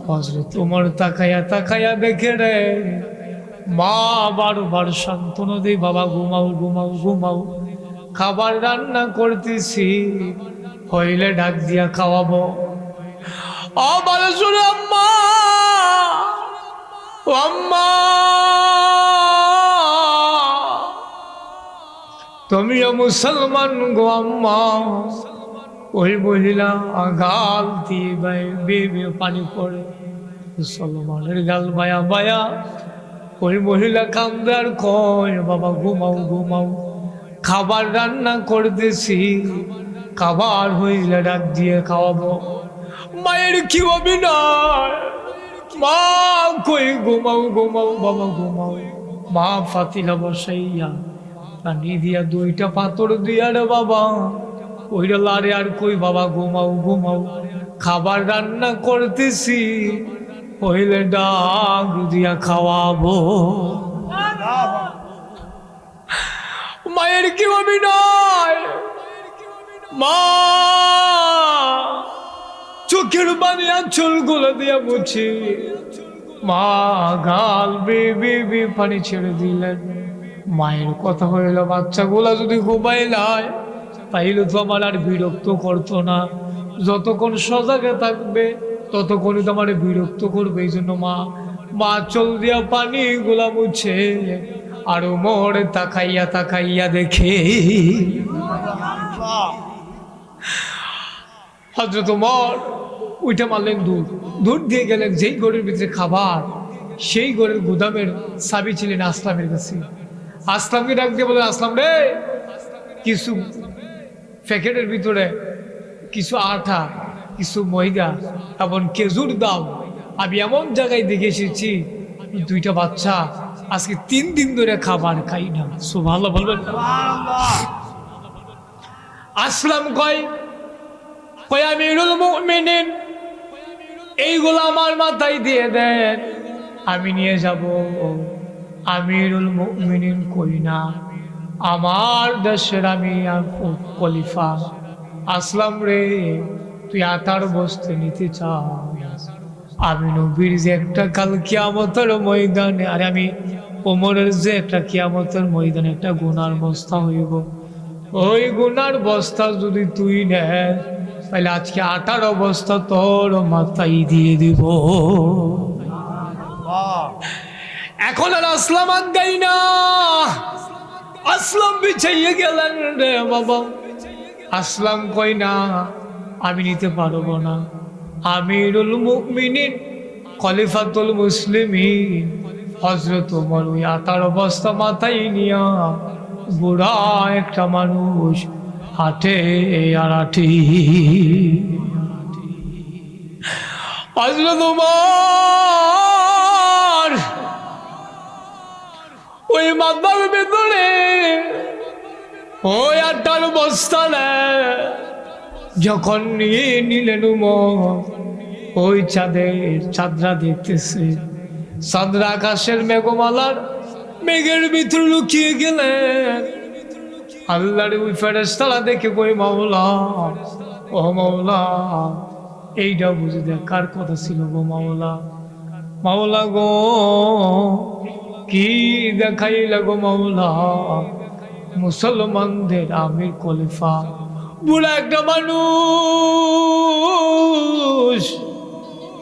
হযরত ওমর তাকায়া তাকায়া দেখে রে মা বারবার সান্ত্বনা দেয়, বাবা ঘুমাও ঘুমাও ঘুমাও, খাবার রান্না করতেছি, হইলে ডাক দিয়া খাওয়াবো। আবার শুনে আম্মা, ও আম্মা, তুমিও মুসলমান গো আম্মা। ওই মহিলা গাল দিয়ে বেয়ে পানি পড়ে, মুসলমানের গাল বায়া বায়া। ওই মহিলা কান্দে আর কয়, বাবা ঘুমাও ঘুমাও, খাবার রান্না করতেছি, খাবার হইলে ডাক দিয়ে খাওয়াবো। মায়ের কি অভিনয়, মা কই ঘুমাও ঘুমাও বাবা ঘুমাও। মা ফাতিলা বসাইয়া পানি দিয়া দুইটা পাথর দিয়া রে বাবা ওইটা লারে আর কই বাবা ঘুমাও ঘুমাও, খাবার রান্না করতেছি, হইলে ডাক দিয়া খাওয়াবো। মায়ের কি অভিনয়, মা চোখের পানি আঁচল গুলো দিয়া মুছি, মা গাল বে পানি ছেড়ে দিলেন। মায়ের কথা হইল, বাচ্চাগুলা যদি ঘুমাইলায় তাইলে তো আমার আর বিরক্ত করতো না, যতক্ষণ সজাগে থাকবে ততক্ষণই তো আমার বিরক্ত করবে। এই জন্য মা চল দিয়া পানি গুলা মুছে আর ওমর তাকাইয়া তাকাইয়া দেখে হযরত ওমর উইটা মারলেন দূর দিয়ে গেলেন যেই ঘরের ভিতরে খাবার, সেই ঘরের গুদামের চাবি ছিলেন আসলামের কাছে। আসলামকে ডাক দিয়ে বলেন, আসলাম রে, কিছু প্যাকেটের ভিতরে কিছু আটা, কিছু ময়দা এবং খেজুর দাও। আমি এমন জায়গায় দেখে এসেছি দুইটা বাচ্চা আজকে 3 দিন ধরে খাবার খাই না। সুবহানাল্লাহ বলবেন। আসলাম কয় আমিরুল মুমিনিন, এইগুলো আমার মাথায় দিয়ে দেন, আমি নিয়ে যাব। আমিরুল মুমিনিন কই না, আমার দেশের আমি খলিফা। আসলাম রে, তুই আটার বস্তা নিতে চাস, আমি নবীর যে একটা কাল কিয়ামতের ময়দানে, আর আমি ওমরের যে একটা কিয়ামতের ময়দানে একটা গুনার বস্তা হইব, ওই গুনার বস্তা যদি তুই নেস তাহলে আজকে 18 অবস্থা তোর মাথায় দিয়ে দিব। এখন আর আসলাম আজ্ঞাই না, আসলাম বিছাইয়ে গেলেন রে বাবা। আসলাম কই না, আমি নিতে পারবো না। আমিরুল মুমিনিন খলিফাতুল মুসলিমিন হযরত ওমর ওই 18 অবস্থা মাথায় নিয়া বুড়া একটা মানুষ হাঁটে আর হাঁটি। হযরত ওমর ওই মাথার ভেতরে ওই 18 বস্তা যখন নিয়ে নিলেন ওমর, ওই চাঁদরা দেখতেছে, চাঁদরা আকাশের মেঘমালার মেঘের ভিতর লুকিয়ে গেলেন। আল্লাহর ওই ফেরেশতারা দেখে কই, মাওলা ও মাওলা, এইটা বুঝে দেখার কথা ছিল গো মাওলা। মাওলা গো, কি দেখাইলা গো মাওলা? মুসলমানদের আমির খলিফা বুড়া একটা মানুষ।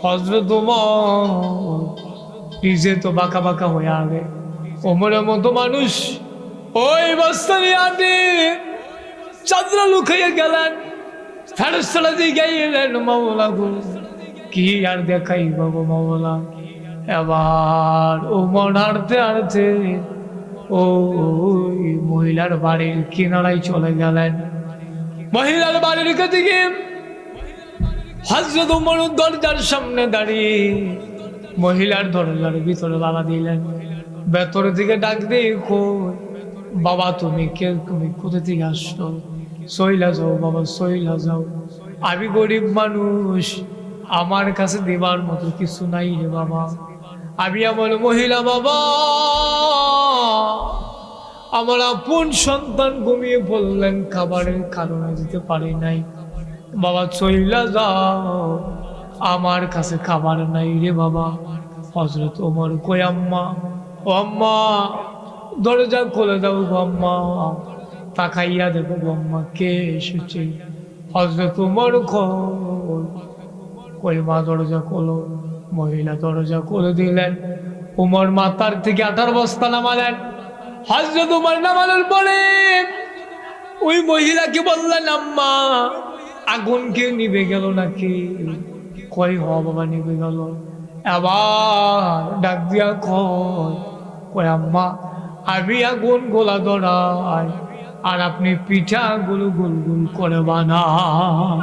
হযরত ওমর নিজে তো বাঁকা বাঁকা হয়ে আগে, ওমরের মতো মানুষ ওই বস্তা নিয়ে আনে চাঁদরা লুকাইয়া গেলেন। ফেরেশতারা দিকে এলেন, মাওলা গো কি আর দেখাই বাবু মাওলা। এবার ওমর হাঁটতে হাঁটতে ওই মহিলার বাড়ির কিনারায় চলে গেলেন। মহিলার বাড়ির কাছে গিয়ে হযরত ওমর দরজার সামনে দাঁড়িয়ে মহিলার দরজার ভিতরে বাধা দিলেন। ভেতরের দিকে ডাক দিয়ে, কই বাবা তুমি কে, তুমি কোথা থেকে আসছো? সইলা যাও বাবা, সইলা যাও, আমি গরিব মানুষ, আমার কাছে দেবার মতো কিছু নাই রে বাবা। আমি আমার মহিলা বাবা, আমার আপন সন্তান ঘুমিয়ে পড়লেন, খাবারের কারণে দিতে পারি নাই বাবা, চইলা যাও। আমার কাছে খাবার নাই রে বাবা। হযরত ওমর কই আম্মা, ও আম্মা দরজা খুলে দাও গো আম্মা। তাকাইয়া দেখো গো আম্মা কে এসেছে। হযরত ওমর কই মা দরজা খোলো। মহিলা দরজা খুলে দিলেন। ওমর মাথার থেকে আটার বস্তা নামালেন। হযরত ওমর নামানোর পরে ওই মহিলাকে বললেন আম্মা আগুন কে নিভে গেল নাকি? কই হ বাবা নিভে গেল। আবার ডাক দিয়া কই আম্মা আমি আগুন গোলা ধরাই আর আপনি পিঠা গুলো গুল গুল করে বানান।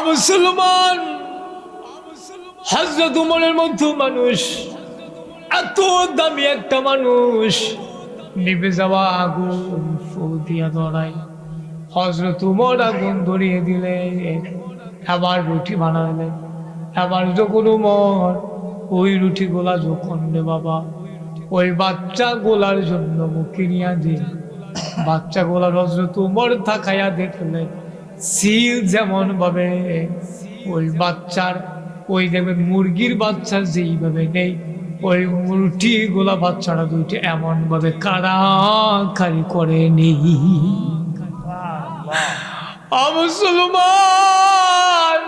মুসলমান, হযরত ওমরের মতো মানুষ, এত দামি একটা মানুষ, নিভে যাওয়া আগুন ফু দিয়া ধরাই। হযরত ওমর আগুন ধরিয়ে দিলেন। আবার রুটি বানালেন। আবার যখন ওমর ওই রুটি গোলা যখন রে বাবা ওই বাচ্চা গোলার জন্য মুখে নিয়ে দিন, বাচ্চা গোলার হযরত ওমর তাকাইয়া দেখলেন সিল যেমন ভাবে ওই বাচ্চার, ওই দেখবেন মুরগির বাচ্চা যেইভাবে নেই, ওই রুটি গোলা বাচ্চারা দুইটা এমন ভাবে কাড়াকাড়ি করে নেই। মুসলমান,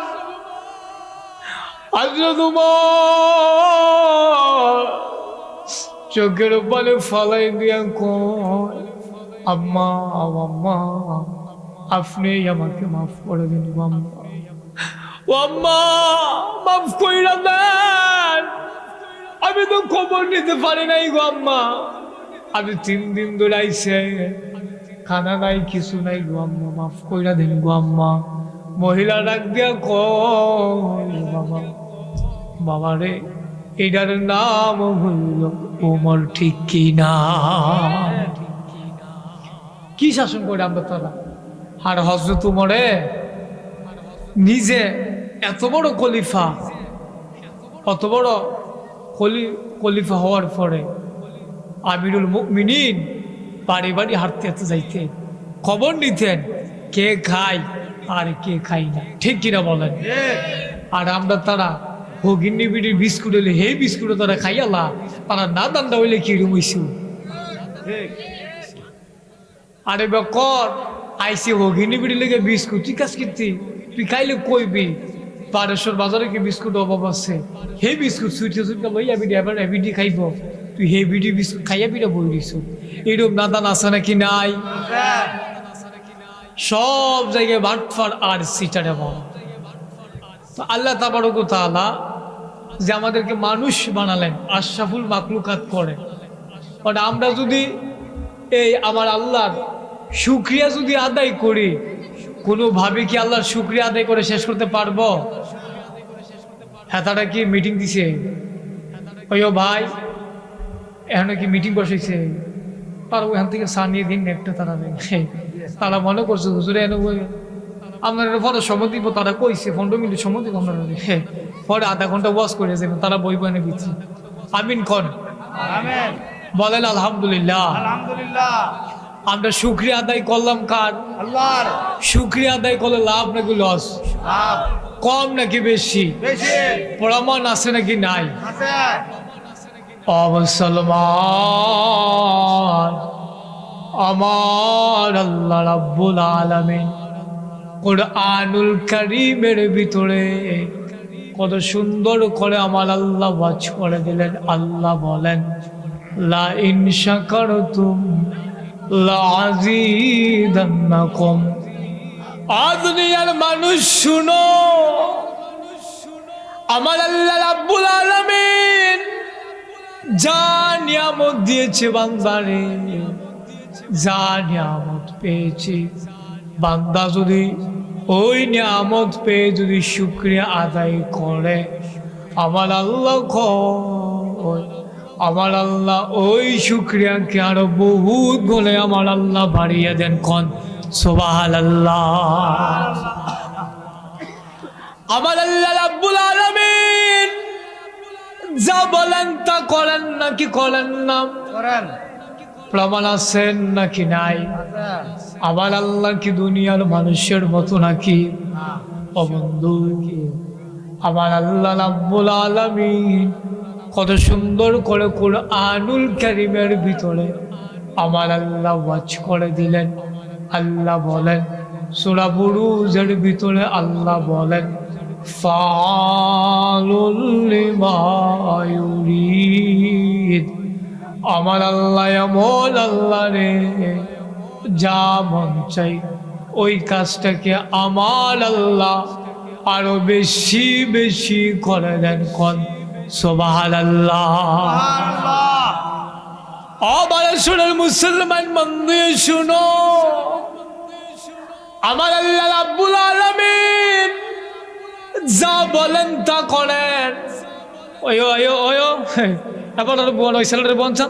হযরত ওমর চোখের পানি ফালাই দিয়া কয় আম্মা আম্মা আপনি আমাকে মাফ করে দিন আম্মা। ও আম্মা মাফ কইরা দেন, আমি তো খবর নিতে পারি নাই গো আম্মা। আমি 3 দিন ধরে আইছে খানা নাই কিছু নাই গো আম্মা, মাফ কইরা দেন গো আম্মা। মহিলা ডাক দিয়া কয় বাবা বাবা রে এটার নাম হইল ওমর, ঠিক কি না? কি শাসন করে আমরা তারা। আর হযরত ওমরে নিজে এত বড় খলিফা, অত বড় খলিফা হওয়ার পরে আমিরুল মুমিনিন বাড়ি বাড়ি হাঁটতে হাঁটতে যাইতেন, খবর নিতেন কে খায় আর কে খাই না, ঠিক কিনা বলেন? আর আমরা তারা হগিন্নি বিড়ির বিস্কুট হইলে হে বিস্কুটও তারা খাইয়ালা, তারা না দান্দা হইলে কিরম হইছু। আরে বকর আইসি হগিন্নি বিড়ির লেগে বিস্কুট, ঠিক আছে কীর্তি তুই খাইলে কইবি পারেশ্বর বাজারে কি বিস্কুট অভাব আছে, হে বিস্কুট সুইটে সুইটে লইয়া বিড়ি এবার এবিডি খাইব, তুই হে বিডি বিস্কুট খাইয়া বিড়া বই দিছু। এরকম নাদান আছে নাকি নাই? সব জায়গায় বাটফার আর সিটারে বল। তো আল্লাহ তাবারক ওয়া তাআলা যে আমাদেরকে মানুষ বানালেন, আশরাফুল মাখলুকাত করে, মানে আমরা যদি এই আমার আল্লাহর শুকরিয়া যদি আদায় করি, কোনোভাবে কি আল্লাহর শুকরিয়া আদায় করে শেষ করতে পারবো? হ্যাঁ, তারা কি মিটিং দিছে? ওইও ভাই এখন কি মিটিং বসেছে, তারা ওইখান থেকে সানিয়ে দিন একটা তারা তারা মনে করছে হুজুরে এনে আপনার পরে সময় দিব, তারা কইছে 15 মিনিট সময় দিব আপনারা, পরে আধা ঘন্টা ওয়াজ করে যাবেন, তারা বই বনে দিচ্ছে। আমিন খন বলেন আলহামদুলিল্লাহ। আমরা শুকরিয়া আদায় করলাম কার? আল্লাহর। শুকরিয়া আদায় করলে লাভ নাকি লস? কম নাকি বেশি? প্রমাণ আছে নাকি নাই? মুসলমান, আমার আল্লাহ রাব্বুল আলামিন কুরআনুল কারীমের ভিতরে কত সুন্দর করে আমার আল্লাহ ওয়াজ করে দিলেন। আল্লাহ বলেন লা ইন শাকারতুম লা আযীদান্নাকুম। দুনিয়ার মানুষ শুনো, আমার আল্লাহ রাব্বুল আলামিন যা নিয়ামত দিয়েছে বান্দারে, যা নিয়ামত পেয়েছে, বান্দা যদি ওই নিয়ামত পেয়ে যদি শুকরিয়া আদায় করে, আমার আল্লাহ আমার আল্লাহ ওই শুকরিয়াকে আরো বহুত গুণে আমার আল্লাহ বাড়িয়ে দেন। কোন সুবহানাল্লাহ। আমার আল্লাহ রাব্বুল আলামিন যা বলেন তা করেন নাকি করেন না? করেন। প্রমাণ আছেন নাকি নাই? আমার আল্লাহ কি দুনিয়ার মানুষের মতো নাকি? ও বন্ধু, আমার আল্লাহ রাব্বুল আলামিন কত সুন্দর করে কুরআনুল কারীমের ভিতরে আমার আল্লাহ ওয়াজ করে দিলেন। আল্লাহ বলেন সূরা বুরুজের ভিতরে আল্লাহ বলেন ফাআলুল লিমা ইউরিদ। আমার আল্লাহ এমন আল্লাহ রে, যা মন চাই ওই কাজটাকে আমার আল্লাহ আরো বেশি বেশি করে দেন। কোন সুবহানাল্লাহ। আবার শুনুন মুসলমান বন্ধু, শুনো, আমার আল্লাহ রাব্বুল আলামিন যা বলেন তা করেন। ওই ওই ওই এবার বোন ওই ছেলেটার বলছেন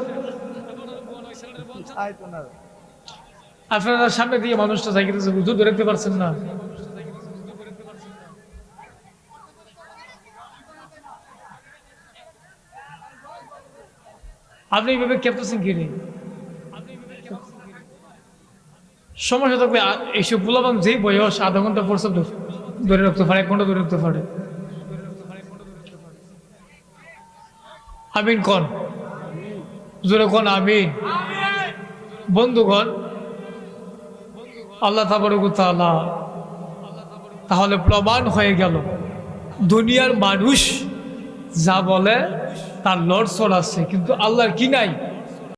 আপনারা সামনে দিয়ে মানুষটা যাইতেছে, হুজুর দেখতে পারছেন না? আপনি এইভাবে কেঁপতেছেন কি নেই? সমস্যা থাকবে এইসব পোলাপান যেই বয়স আধা ঘন্টা পর ধরে রাখতে পারে, 1 ঘন্টা ধরে রাখতে পারে। আমিন কোন, জোরে কোন আমিন। বন্ধুগণ, আল্লাহ তাবারক ওয়া তাআলা তাহলে প্রমাণ হয়ে গেল দুনিয়ার মানুষ যা বলে তার লড়ছড় আছে, কিন্তু আল্লাহর কি নাই?